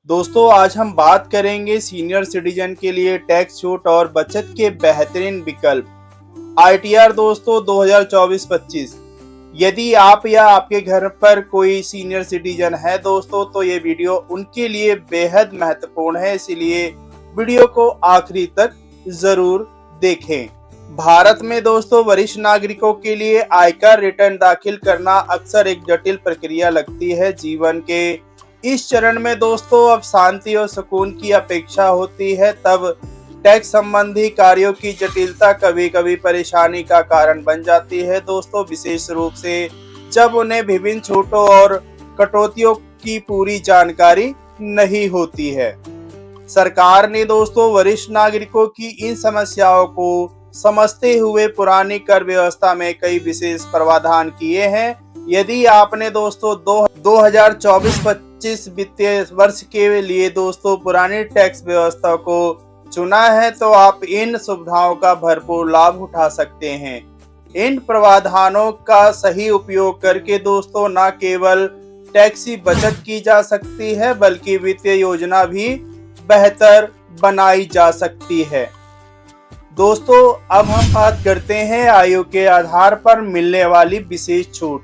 दोस्तों आज हम बात करेंगे सीनियर सिटीजन के लिए टैक्स छूट और बचत के बेहतरीन विकल्प आईटीआर दोस्तों 2024-25। यदि आप या आपके घर पर कोई सीनियर सिटीजन है दोस्तों तो ये वीडियो उनके लिए बेहद महत्वपूर्ण है, इसलिए वीडियो को आखिरी तक जरूर देखें। भारत में दोस्तों वरिष्ठ नागरिकों के लिए आयकर रिटर्न दाखिल करना अक्सर एक जटिल प्रक्रिया लगती है। जीवन के इस चरण में दोस्तों अब शांति और सुकून की अपेक्षा होती है, तब टैक्स संबंधी कार्यों की जटिलता कभी कभी परेशानी का कारण बन जाती है दोस्तों, विशेष रूप से जब उन्हें विभिन्न छूटों और कटौतियों की पूरी जानकारी नहीं होती है। सरकार ने दोस्तों वरिष्ठ नागरिकों की इन समस्याओं को समझते हुए पुरानी कर व्यवस्था में कई विशेष प्रावधान किए हैं। यदि आपने दोस्तों 2024-25 वित्तीय वर्ष के लिए दोस्तों पुरानी टैक्स व्यवस्था को चुना है तो आप इन सुविधाओं का भरपूर लाभ उठा सकते हैं। इन प्रावधानों का सही उपयोग करके दोस्तों न केवल टैक्स की बचत की जा सकती है बल्कि वित्तीय योजना भी बेहतर बनाई जा सकती है। दोस्तों अब हम बात करते हैं आयु के आधार पर मिलने वाली विशेष छूट।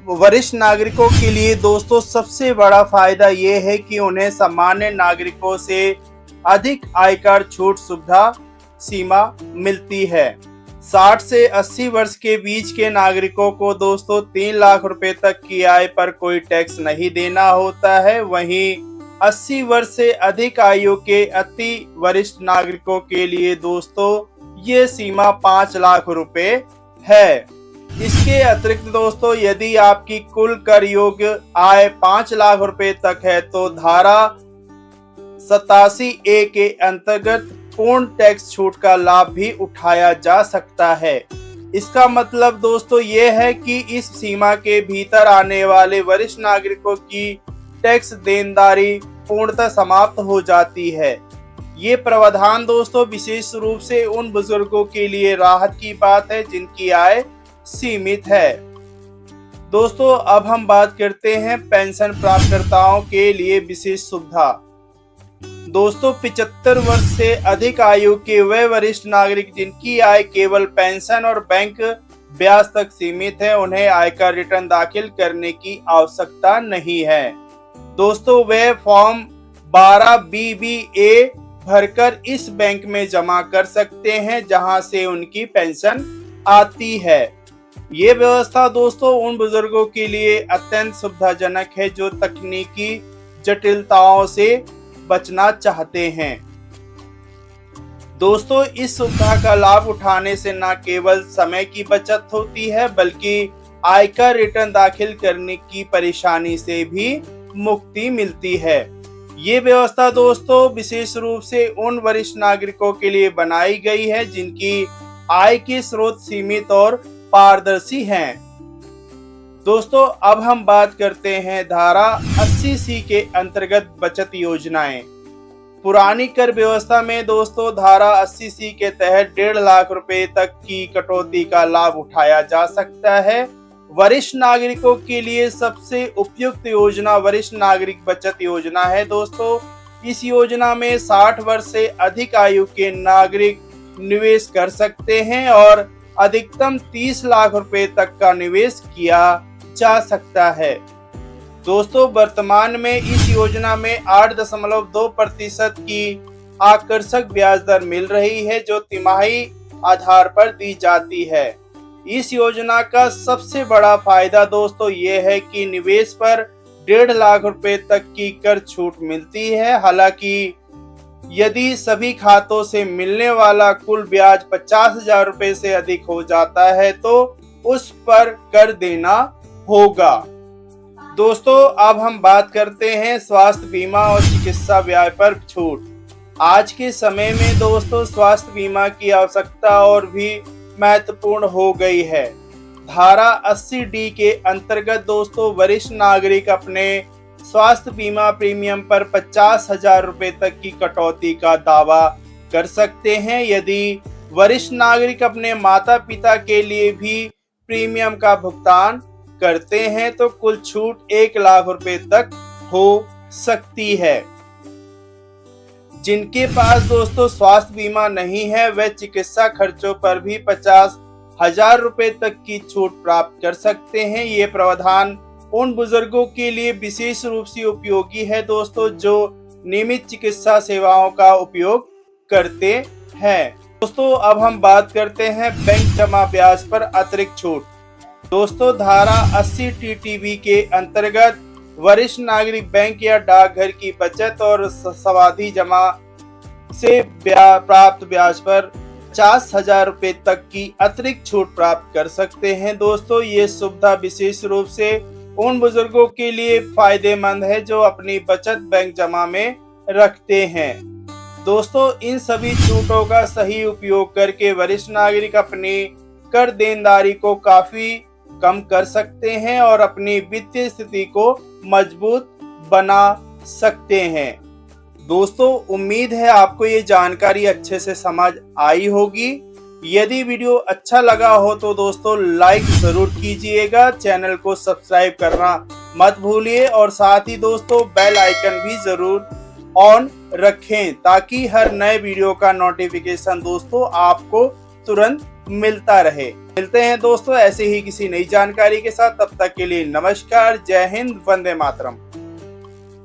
वरिष्ठ नागरिकों के लिए दोस्तों सबसे बड़ा फायदा ये है कि उन्हें सामान्य नागरिकों से अधिक आयकर छूट सुविधा सीमा मिलती है। 60 से 80 वर्ष के बीच के नागरिकों को दोस्तों 3 लाख रुपए तक की आय पर कोई टैक्स नहीं देना होता है। वहीं 80 वर्ष से अधिक आयु के अति वरिष्ठ नागरिकों के लिए दोस्तों ये सीमा 5 लाख रुपए है। इसके अतिरिक्त दोस्तों यदि आपकी कुल कर योग्य आय 5 लाख रुपए तक है तो धारा 87A के अंतर्गत पूर्ण टैक्स छूट का लाभ भी उठाया जा सकता है। इसका मतलब दोस्तों ये है कि इस सीमा के भीतर आने वाले वरिष्ठ नागरिकों की टैक्स देनदारी पूर्णतः समाप्त हो जाती है। ये प्रावधान दोस्तों विशेष रूप से उन बुजुर्गों के लिए राहत की बात है जिनकी आय सीमित है। दोस्तों अब हम बात करते हैं पेंशन प्राप्तकर्ताओं के लिए विशेष सुविधा। दोस्तों 75 वर्ष से अधिक आयु के वे वरिष्ठ नागरिक जिनकी आय केवल पेंशन और बैंक ब्याज तक सीमित है, उन्हें आयकर रिटर्न दाखिल करने की आवश्यकता नहीं है। दोस्तों वे फॉर्म 12BBA भरकर इस बैंक में जमा कर सकते हैं जहां से उनकी पेंशन आती है। ये व्यवस्था दोस्तों उन बुजुर्गों के लिए अत्यंत सुविधाजनक है जो तकनीकी जटिलताओं से बचना चाहते हैं। दोस्तों इस सुविधा का लाभ उठाने से न केवल समय की बचत होती है बल्कि आयकर रिटर्न दाखिल करने की परेशानी से भी मुक्ति मिलती है। ये व्यवस्था दोस्तों विशेष रूप से उन वरिष्ठ नागरिकों के लिए बनाई गई है जिनकी आय के स्रोत सीमित और पारदर्शी हैं। दोस्तों अब हम बात करते हैं धारा 80C के अंतर्गत बचत योजनाएं। पुरानी कर व्यवस्था में दोस्तों धारा 80C के तहत 1.5 लाख रुपए तक की कटौती का लाभ उठाया जा सकता है। वरिष्ठ नागरिकों के लिए सबसे उपयुक्त योजना वरिष्ठ नागरिक बचत योजना है। दोस्तों इस योजना में 60 वर्ष से अधिक आयु के नागरिक निवेश कर सकते हैं और अधिकतम 30 लाख रुपए तक का निवेश किया जा सकता है। दोस्तों वर्तमान में इस योजना में 8.2% की आकर्षक ब्याज दर मिल रही है जो तिमाही आधार पर दी जाती है। इस योजना का सबसे बड़ा फायदा दोस्तों ये है कि निवेश पर 1.5 लाख रुपए तक की कर छूट मिलती है। हालांकि यदि सभी खातों से मिलने वाला कुल ब्याज 50,000 रुपए से अधिक हो जाता है तो उस पर कर देना होगा। दोस्तों अब हम बात करते हैं स्वास्थ्य बीमा और चिकित्सा व्यय पर छूट। आज के समय में दोस्तों स्वास्थ्य बीमा की आवश्यकता और भी महत्वपूर्ण हो गई है। धारा 80D के अंतर्गत दोस्तों वरिष्ठ नागरिक अपने स्वास्थ्य बीमा प्रीमियम पर 50,000 रुपए तक की कटौती का दावा कर सकते हैं। यदि वरिष्ठ नागरिक अपने माता पिता के लिए भी प्रीमियम का भुगतान करते हैं तो कुल छूट 1 लाख रुपए तक हो सकती है। जिनके पास दोस्तों स्वास्थ्य बीमा नहीं है वह चिकित्सा खर्चों पर भी 50,000 रुपए तक की छूट प्राप्त कर सकते हैं। ये प्रावधान उन बुजुर्गों के लिए विशेष रूप से उपयोगी है दोस्तों जो नियमित चिकित्सा सेवाओं का उपयोग करते हैं। दोस्तों अब हम बात करते हैं बैंक जमा ब्याज पर अतिरिक्त छूट। दोस्तों धारा 80 TTB के अंतर्गत वरिष्ठ नागरिक बैंक या डाकघर की बचत और सावधि जमा से प्राप्त ब्याज पर 50,000 रुपए तक की अतिरिक्त छूट प्राप्त कर सकते हैं। दोस्तों ये सुविधा विशेष रूप से उन बुजुर्गों के लिए फायदेमंद है जो अपनी बचत बैंक जमा में रखते हैं। दोस्तों इन सभी छूटों का सही उपयोग करके वरिष्ठ नागरिक अपनी कर देनदारी को काफी कम कर सकते हैं और अपनी वित्तीय स्थिति को मजबूत बना सकते हैं। दोस्तों उम्मीद है आपको ये जानकारी अच्छे से समझ आई होगी। यदि वीडियो अच्छा लगा हो तो दोस्तों लाइक जरूर कीजिएगा, चैनल को सब्सक्राइब करना मत भूलिए और साथ ही दोस्तों बेल आइकन भी जरूर ऑन रखें ताकि हर नए वीडियो का नोटिफिकेशन दोस्तों आपको तुरंत मिलता रहे। मिलते हैं दोस्तों ऐसे ही किसी नई जानकारी के साथ, तब तक के लिए नमस्कार, जय हिंद, वंदे मातरम।